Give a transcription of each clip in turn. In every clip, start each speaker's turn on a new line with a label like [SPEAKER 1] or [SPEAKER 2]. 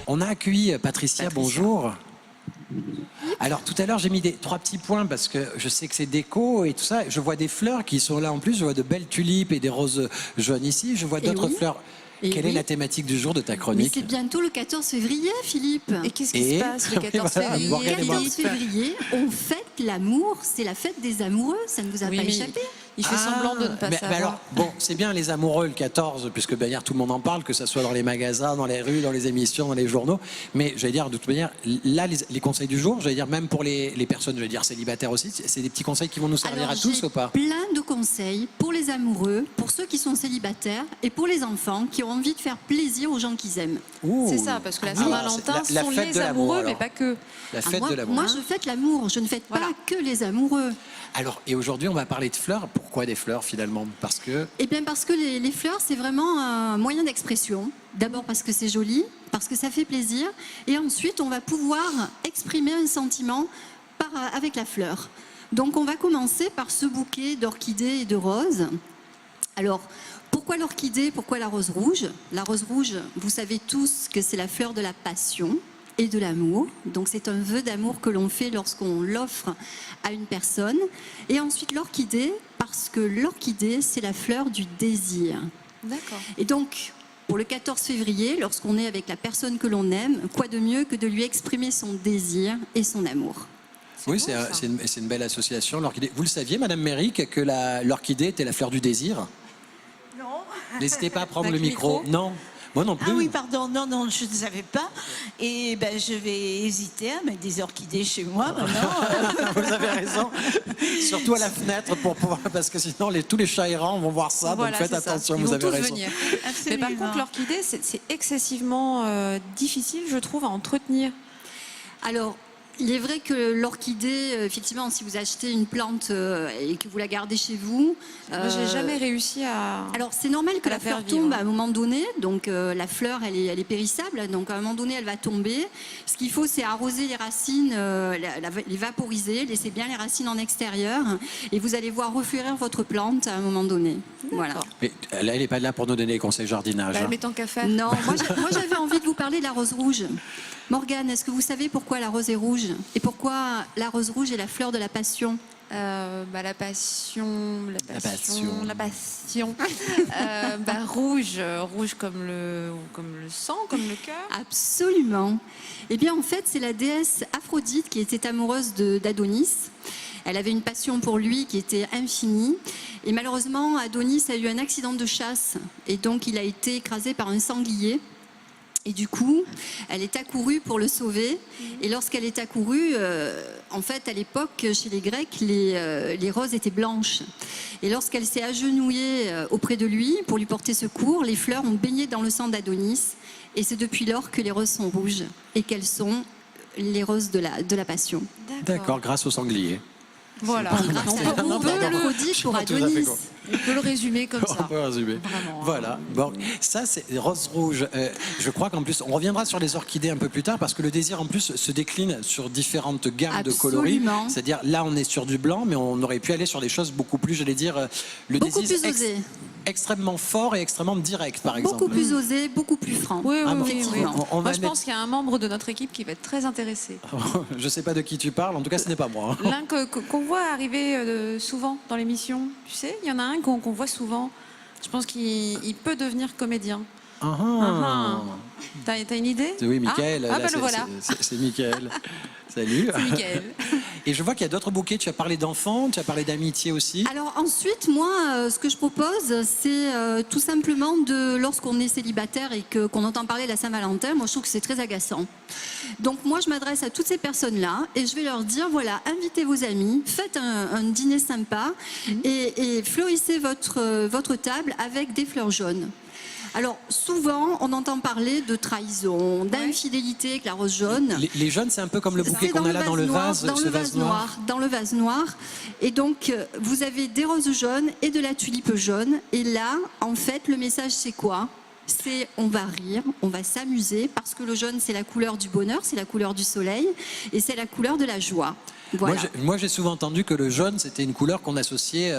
[SPEAKER 1] On a accueilli Patricia, bonjour. Alors tout à l'heure j'ai mis trois petits points parce que je sais que c'est déco et tout ça. Je vois des fleurs qui sont là en plus, je vois de belles tulipes et des roses jaunes ici. Je vois d'autres fleurs. Quelle est la thématique du jour de ta chronique?
[SPEAKER 2] Mais c'est bientôt le 14 février, Philippe.
[SPEAKER 3] Et qu'est-ce qui se passe le 14 février?
[SPEAKER 2] Le 14 février, on fête l'amour, c'est la fête des amoureux, ça ne vous a pas échappé?
[SPEAKER 3] Il fait semblant de ne pas savoir.
[SPEAKER 1] Alors, bon, c'est bien les amoureux le 14, puisque ben, hier tout le monde en parle, que ce soit dans les magasins, dans les rues, dans les émissions, dans les journaux. Mais j'allais dire, de toute manière, là, les conseils du jour, j'allais dire, même pour les personnes, j'allais dire, célibataires aussi, c'est des petits conseils qui vont nous servir à tous ou pas?
[SPEAKER 2] Plein de conseils pour les amoureux, pour ceux qui sont célibataires et pour les enfants qui ont envie de faire plaisir aux gens qu'ils aiment.
[SPEAKER 3] C'est ça, parce que la Saint-Valentin sont les amoureux, mais pas que.
[SPEAKER 1] La fête de l'amour.
[SPEAKER 2] Moi, je fête l'amour, je ne fête pas que les amoureux.
[SPEAKER 1] Alors, et aujourd'hui, on va parler de fleurs. Pourquoi des fleurs, finalement? Parce que...
[SPEAKER 2] Eh bien, parce que les fleurs, c'est vraiment un moyen d'expression. D'abord parce que c'est joli, parce que ça fait plaisir. Et ensuite, on va pouvoir exprimer un sentiment avec la fleur. Donc, on va commencer par ce bouquet d'orchidées et de roses. Alors, pourquoi l'orchidée? Pourquoi la rose rouge? La rose rouge, vous savez tous que c'est la fleur de la passion et de l'amour. Donc c'est un vœu d'amour que l'on fait lorsqu'on l'offre à une personne. Et ensuite l'orchidée, parce que l'orchidée, c'est la fleur du désir. D'accord. Et donc, pour le 14 février, lorsqu'on est avec la personne que l'on aime, quoi de mieux que de lui exprimer son désir et son amour?
[SPEAKER 1] Oui, c'est une belle association, l'orchidée. Vous le saviez, Madame Méric, que l'orchidée était la fleur du désir?
[SPEAKER 4] Non.
[SPEAKER 1] N'hésitez pas à prendre le micro. Non. Moi non plus.
[SPEAKER 4] Ah oui, pardon, non, je ne savais pas. Et ben, je vais hésiter à mettre des orchidées chez moi maintenant.
[SPEAKER 1] Vous avez raison. Surtout à la fenêtre, pour pouvoir, parce que sinon tous les chats errants vont voir ça. Voilà, donc faites attention, vous avez raison.
[SPEAKER 3] Venir. Mais par contre, l'orchidée, c'est excessivement difficile, je trouve, à entretenir.
[SPEAKER 2] Alors, il est vrai que l'orchidée, effectivement, si vous achetez une plante et que vous la gardez chez vous...
[SPEAKER 3] J'ai jamais réussi à...
[SPEAKER 2] Alors, c'est normal que la fleur tombe à un moment donné. Donc, la fleur, elle est périssable. Donc, à un moment donné, elle va tomber. Ce qu'il faut, c'est arroser les racines, les vaporiser, laisser bien les racines en extérieur. Et vous allez voir refleurir votre plante à un moment donné. Voilà.
[SPEAKER 1] Mais là, elle n'est pas là pour nous donner des conseils jardinage.
[SPEAKER 3] Mais tant qu'à faire.
[SPEAKER 2] Non, moi j'avais envie de vous parler de la rose rouge. Morgane, est-ce que vous savez pourquoi la rose est rouge? Et pourquoi la rose rouge est la fleur de la passion?
[SPEAKER 3] La passion. Rouge comme le sang, comme le cœur.
[SPEAKER 2] Absolument. Eh bien, en fait, c'est la déesse Aphrodite qui était amoureuse d'Adonis. Elle avait une passion pour lui qui était infinie. Et malheureusement, Adonis a eu un accident de chasse. Et donc, il a été écrasé par un sanglier. Et du coup, elle est accourue pour le sauver. Et lorsqu'elle est accourue, en fait, à l'époque, chez les Grecs, les roses étaient blanches. Et lorsqu'elle s'est agenouillée auprès de lui pour lui porter secours, les fleurs ont baigné dans le sang d'Adonis. Et c'est depuis lors que les roses sont rouges et qu'elles sont les roses de la passion.
[SPEAKER 1] D'accord, grâce au sanglier.
[SPEAKER 3] Voilà.
[SPEAKER 2] On peut l'Aphrodite pour Adonis.
[SPEAKER 3] On peut le résumer comme ça.
[SPEAKER 1] On peut résumer.
[SPEAKER 3] Vraiment.
[SPEAKER 1] Voilà. Bon, ça, c'est rose rouge. Je crois qu'en plus, on reviendra sur les orchidées un peu plus tard parce que le désir, en plus, se décline sur différentes gammes de coloris. C'est-à-dire, là, on est sur du blanc, mais on aurait pu aller sur des choses beaucoup plus, j'allais dire, le
[SPEAKER 2] beaucoup
[SPEAKER 1] désir
[SPEAKER 2] plus osé.
[SPEAKER 1] Extrêmement fort et extrêmement direct, par exemple.
[SPEAKER 2] Beaucoup plus osé, beaucoup plus franc.
[SPEAKER 3] Oui,
[SPEAKER 2] effectivement.
[SPEAKER 3] Moi, je pense qu'il y a un membre de notre équipe qui va être très intéressé.
[SPEAKER 1] Je ne sais pas de qui tu parles, en tout cas, ce n'est pas moi.
[SPEAKER 3] L'un qu'on voit arriver souvent dans l'émission, tu sais, il y en a un qu'on voit souvent. Je pense qu'il peut devenir comédien. T'as une idée?
[SPEAKER 1] Oui, Mickaël.
[SPEAKER 3] Ben le voilà.
[SPEAKER 1] C'est Mickaël. Salut.
[SPEAKER 3] C'est Mickaël.
[SPEAKER 1] Et je vois qu'il y a d'autres bouquets. Tu as parlé d'enfants, tu as parlé d'amitié aussi.
[SPEAKER 2] Alors ensuite, moi, ce que je propose, c'est tout simplement lorsqu'on est célibataire et qu'on entend parler de la Saint-Valentin, moi je trouve que c'est très agaçant. Donc moi, je m'adresse à toutes ces personnes-là et je vais leur dire, voilà, invitez vos amis, faites un dîner sympa et fleurissez votre table avec des fleurs jaunes. Alors souvent, on entend parler de trahison, d'infidélité avec la rose jaune.
[SPEAKER 1] Les jaunes, c'est un peu comme le bouquet
[SPEAKER 2] C'est
[SPEAKER 1] qu'on a là dans le
[SPEAKER 2] noir,
[SPEAKER 1] vase,
[SPEAKER 2] dans
[SPEAKER 1] ce
[SPEAKER 2] le
[SPEAKER 1] vase noir.
[SPEAKER 2] dans le vase noir. Et donc, vous avez des roses jaunes et de la tulipe jaune. Et là, en fait, le message, c'est quoi? C'est on va rire, on va s'amuser, parce que le jaune, c'est la couleur du bonheur, c'est la couleur du soleil, et c'est la couleur de la joie. Voilà.
[SPEAKER 1] Moi, j'ai souvent entendu que le jaune, c'était une couleur qu'on associait.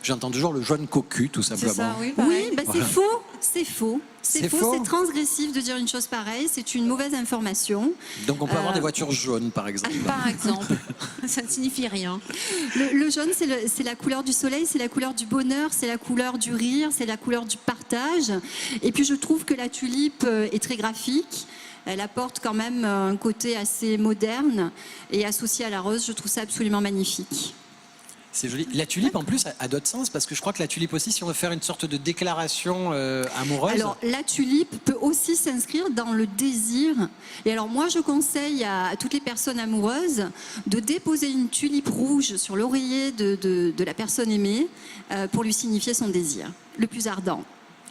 [SPEAKER 1] J'entends toujours le jaune cocu, tout
[SPEAKER 3] C'est
[SPEAKER 1] simplement.
[SPEAKER 3] ça, oui.
[SPEAKER 2] Oui,
[SPEAKER 3] pareil.
[SPEAKER 2] bah c'est faux, c'est faux.
[SPEAKER 1] C'est
[SPEAKER 2] C'est
[SPEAKER 1] faux.
[SPEAKER 2] faux, c'est transgressif de dire une chose pareille, c'est une mauvaise information.
[SPEAKER 1] Donc, on peut avoir des voitures jaunes, par exemple.
[SPEAKER 3] Par exemple, ça ne signifie rien.
[SPEAKER 2] Le jaune, c'est la couleur du soleil, c'est la couleur du bonheur, c'est la couleur du rire, c'est la couleur du partage. Et puis je trouve que la tulipe est très graphique. Elle apporte quand même un côté assez moderne et associé à la rose, je trouve ça absolument magnifique.
[SPEAKER 1] C'est joli. La tulipe, en plus, a d'autres sens, parce que je crois que la tulipe aussi, si on veut faire une sorte de déclaration amoureuse.
[SPEAKER 2] Alors, la tulipe peut aussi s'inscrire dans le désir. Et alors, moi, je conseille à toutes les personnes amoureuses de déposer une tulipe rouge sur l'oreiller de la personne aimée pour lui signifier son désir, le plus ardent.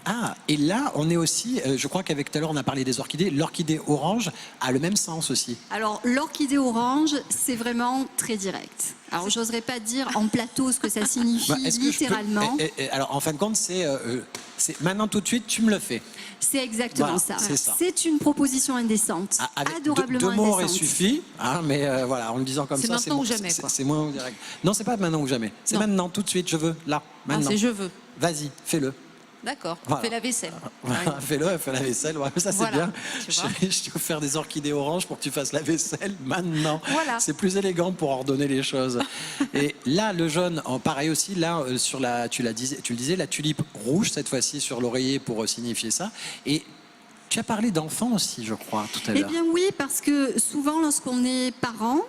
[SPEAKER 1] Ah, et là, on est aussi, je crois qu'avec tout à l'heure, on a parlé des orchidées. L'orchidée orange a le même sens aussi.
[SPEAKER 2] Alors, l'orchidée orange, c'est vraiment très direct. Alors, j'oserais pas dire en plateau ce que ça signifie
[SPEAKER 1] Bah, est-ce que je peux-
[SPEAKER 2] littéralement.
[SPEAKER 1] Alors, en fin de compte, c'est maintenant tout de suite, tu me le fais.
[SPEAKER 2] C'est exactement
[SPEAKER 1] Voilà, c'est ça.
[SPEAKER 2] C'est une proposition indécente,
[SPEAKER 1] Ah, avec
[SPEAKER 2] adorablement
[SPEAKER 1] deux mots auraient
[SPEAKER 2] indécente.
[SPEAKER 1] suffi, hein, mais voilà, en le disant comme
[SPEAKER 3] C'est
[SPEAKER 1] ça,
[SPEAKER 3] maintenant ou jamais,
[SPEAKER 1] c'est-
[SPEAKER 3] quoi.
[SPEAKER 1] c'est moins direct. Non, c'est pas maintenant ou jamais. C'est
[SPEAKER 3] Non.
[SPEAKER 1] maintenant, tout de suite, je veux, là,
[SPEAKER 3] Ah,
[SPEAKER 1] maintenant.
[SPEAKER 3] c'est je veux.
[SPEAKER 1] Vas-y, fais-le.
[SPEAKER 3] D'accord,
[SPEAKER 1] Voilà.
[SPEAKER 3] fais la vaisselle.
[SPEAKER 1] Voilà, fais-le, fais la vaisselle. Ouais, ça, c'est
[SPEAKER 3] Voilà,
[SPEAKER 1] bien.
[SPEAKER 3] tu vois.
[SPEAKER 1] Je t'ai offert des orchidées oranges pour que tu fasses la vaisselle maintenant.
[SPEAKER 3] Voilà.
[SPEAKER 1] C'est plus élégant pour ordonner les choses. Et là, le jaune, pareil aussi, là, sur la, tu le disais, la tulipe rouge, cette fois-ci, sur l'oreiller pour signifier ça. Et tu as parlé d'enfants aussi, je crois, tout à
[SPEAKER 2] Eh
[SPEAKER 1] l'heure.
[SPEAKER 2] bien oui, parce que souvent lorsqu'on est parent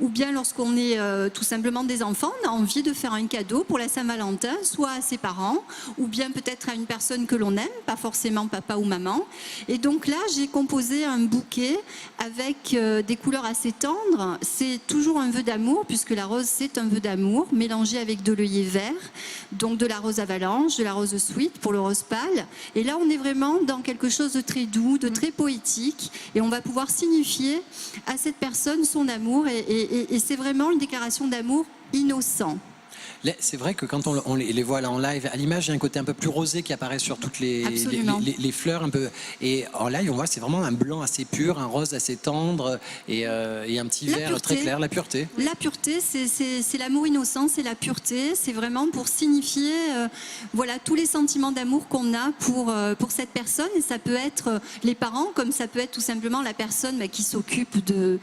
[SPEAKER 2] ou bien lorsqu'on est tout simplement des enfants, on a envie de faire un cadeau pour la Saint-Valentin, soit à ses parents ou bien peut-être à une personne que l'on aime, pas forcément papa ou maman. Et donc là, j'ai composé un bouquet avec des couleurs assez tendres. C'est toujours un vœu d'amour, puisque la rose, c'est un vœu d'amour, mélangé avec de l'œillet vert, donc de la rose avalanche, de la rose sweet pour le rose pâle. Et là, on est vraiment dans quelque chose de très doux, de très poétique, et on va pouvoir signifier à cette personne son amour, et c'est vraiment une déclaration d'amour innocent.
[SPEAKER 1] Là, c'est vrai que quand on les voit là en live, à l'image, il y a un côté un peu plus rosé qui apparaît sur toutes
[SPEAKER 2] Absolument.
[SPEAKER 1] les fleurs un peu. Et en live, on voit c'est vraiment un blanc assez pur, un rose assez tendre et un petit
[SPEAKER 2] La
[SPEAKER 1] vert
[SPEAKER 2] pureté.
[SPEAKER 1] très clair, la pureté.
[SPEAKER 2] La pureté, c'est l'amour innocent, c'est la pureté, c'est vraiment pour signifier voilà, tous les sentiments d'amour qu'on a pour cette personne. Et ça peut être les parents, comme ça peut être tout simplement la personne qui s'occupe de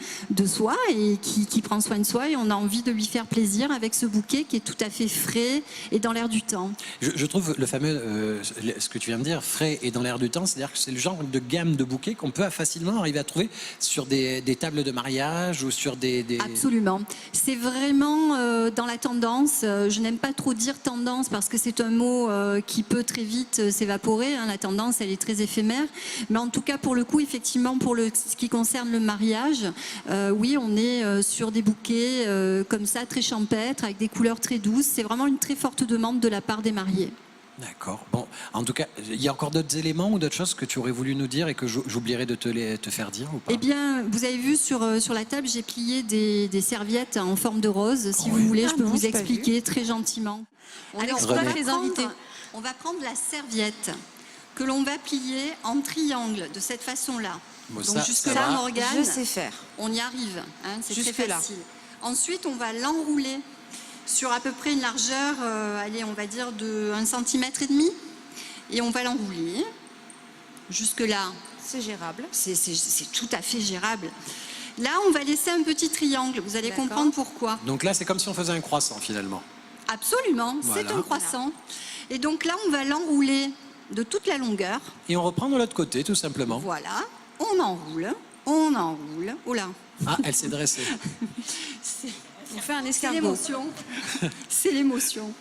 [SPEAKER 2] soi et qui prend soin de soi. Et on a envie de lui faire plaisir avec ce bouquet qui est tout à fait frais et dans l'air du temps.
[SPEAKER 1] Je trouve le fameux, ce que tu viens de dire, frais et dans l'air du temps, c'est-à-dire que c'est le genre de gamme de bouquets qu'on peut facilement arriver à trouver sur des tables de mariage ou sur des...
[SPEAKER 2] Absolument. C'est vraiment dans la tendance. Je n'aime pas trop dire tendance parce que c'est un mot qui peut très vite s'évaporer. Hein. La tendance, elle est très éphémère. Mais en tout cas, pour le coup, effectivement, pour ce qui concerne le mariage, oui, on est sur des bouquets comme ça, très champêtres, avec des couleurs très douces. C'est vraiment une très forte demande de la part des mariés.
[SPEAKER 1] D'accord. Bon, en tout cas, il y a encore d'autres éléments ou d'autres choses que tu aurais voulu nous dire et que j'oublierais de te faire dire ou pas?
[SPEAKER 2] Eh bien, vous avez vu sur la table, j'ai plié des serviettes en forme de rose. Si vous voulez, je peux
[SPEAKER 3] non,
[SPEAKER 2] vous
[SPEAKER 3] j'ai pas
[SPEAKER 2] expliquer très gentiment.
[SPEAKER 3] Alors,
[SPEAKER 2] on
[SPEAKER 3] René.
[SPEAKER 2] va
[SPEAKER 3] Les invités.
[SPEAKER 2] on va prendre la serviette que l'on va plier en triangle de cette façon-là.
[SPEAKER 1] Bon,
[SPEAKER 2] Donc
[SPEAKER 1] ça
[SPEAKER 2] jusque-là,
[SPEAKER 1] va.
[SPEAKER 2] Morgane,
[SPEAKER 3] Je sais faire.
[SPEAKER 2] on y arrive. Hein, c'est très
[SPEAKER 3] Jusque-là.
[SPEAKER 2] facile. Ensuite, on va l'enrouler sur à peu près une largeur, allez, on va dire de 1,5 cm. Et on va l'enrouler. Jusque-là,
[SPEAKER 3] C'est gérable.
[SPEAKER 2] c'est tout à fait gérable. Là, on va laisser un petit triangle. Vous allez
[SPEAKER 3] D'accord.
[SPEAKER 2] comprendre pourquoi.
[SPEAKER 1] Donc là, c'est comme si on faisait un croissant finalement.
[SPEAKER 2] Absolument,
[SPEAKER 1] Voilà.
[SPEAKER 2] c'est un croissant. Et donc là, on va l'enrouler de toute la longueur.
[SPEAKER 1] Et on reprend de l'autre côté, tout simplement.
[SPEAKER 2] Voilà, on enroule, on enroule. Oh là,
[SPEAKER 1] Ah, elle s'est dressée.
[SPEAKER 3] On fait un
[SPEAKER 2] c'est
[SPEAKER 3] escargot.
[SPEAKER 2] l'émotion. C'est l'émotion.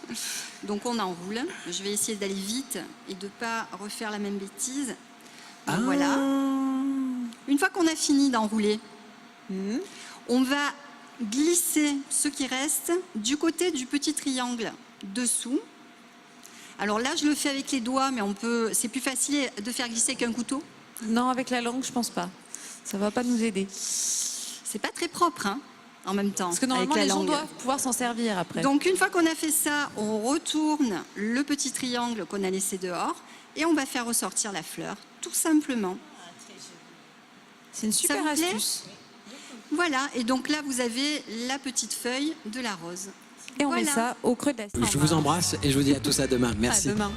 [SPEAKER 2] Donc on enroule. Je vais essayer d'aller vite et de ne pas refaire la même bêtise. Donc voilà. Une fois qu'on a fini d'enrouler, on va glisser ce qui reste du côté du petit triangle dessous. Alors là, je le fais avec les doigts, mais c'est plus facile de faire glisser qu'un couteau.
[SPEAKER 3] Non, avec la langue, je pense pas. Ça va pas nous aider.
[SPEAKER 2] C'est pas très propre, hein, en même temps.
[SPEAKER 3] Parce que normalement,
[SPEAKER 2] avec
[SPEAKER 3] les
[SPEAKER 2] la
[SPEAKER 3] gens
[SPEAKER 2] langue.
[SPEAKER 3] doivent pouvoir s'en servir après.
[SPEAKER 2] Donc une fois qu'on a fait ça, on retourne le petit triangle qu'on a laissé dehors et on va faire ressortir la fleur, tout simplement.
[SPEAKER 3] C'est une super
[SPEAKER 2] vous plaît
[SPEAKER 3] astuce.
[SPEAKER 2] Voilà, et donc là, vous avez la petite feuille de la rose.
[SPEAKER 3] Et on met
[SPEAKER 2] Voilà.
[SPEAKER 3] ça au creux de la
[SPEAKER 1] Je vous embrasse et je vous dis à tous à demain.
[SPEAKER 3] À
[SPEAKER 1] Merci.
[SPEAKER 3] demain.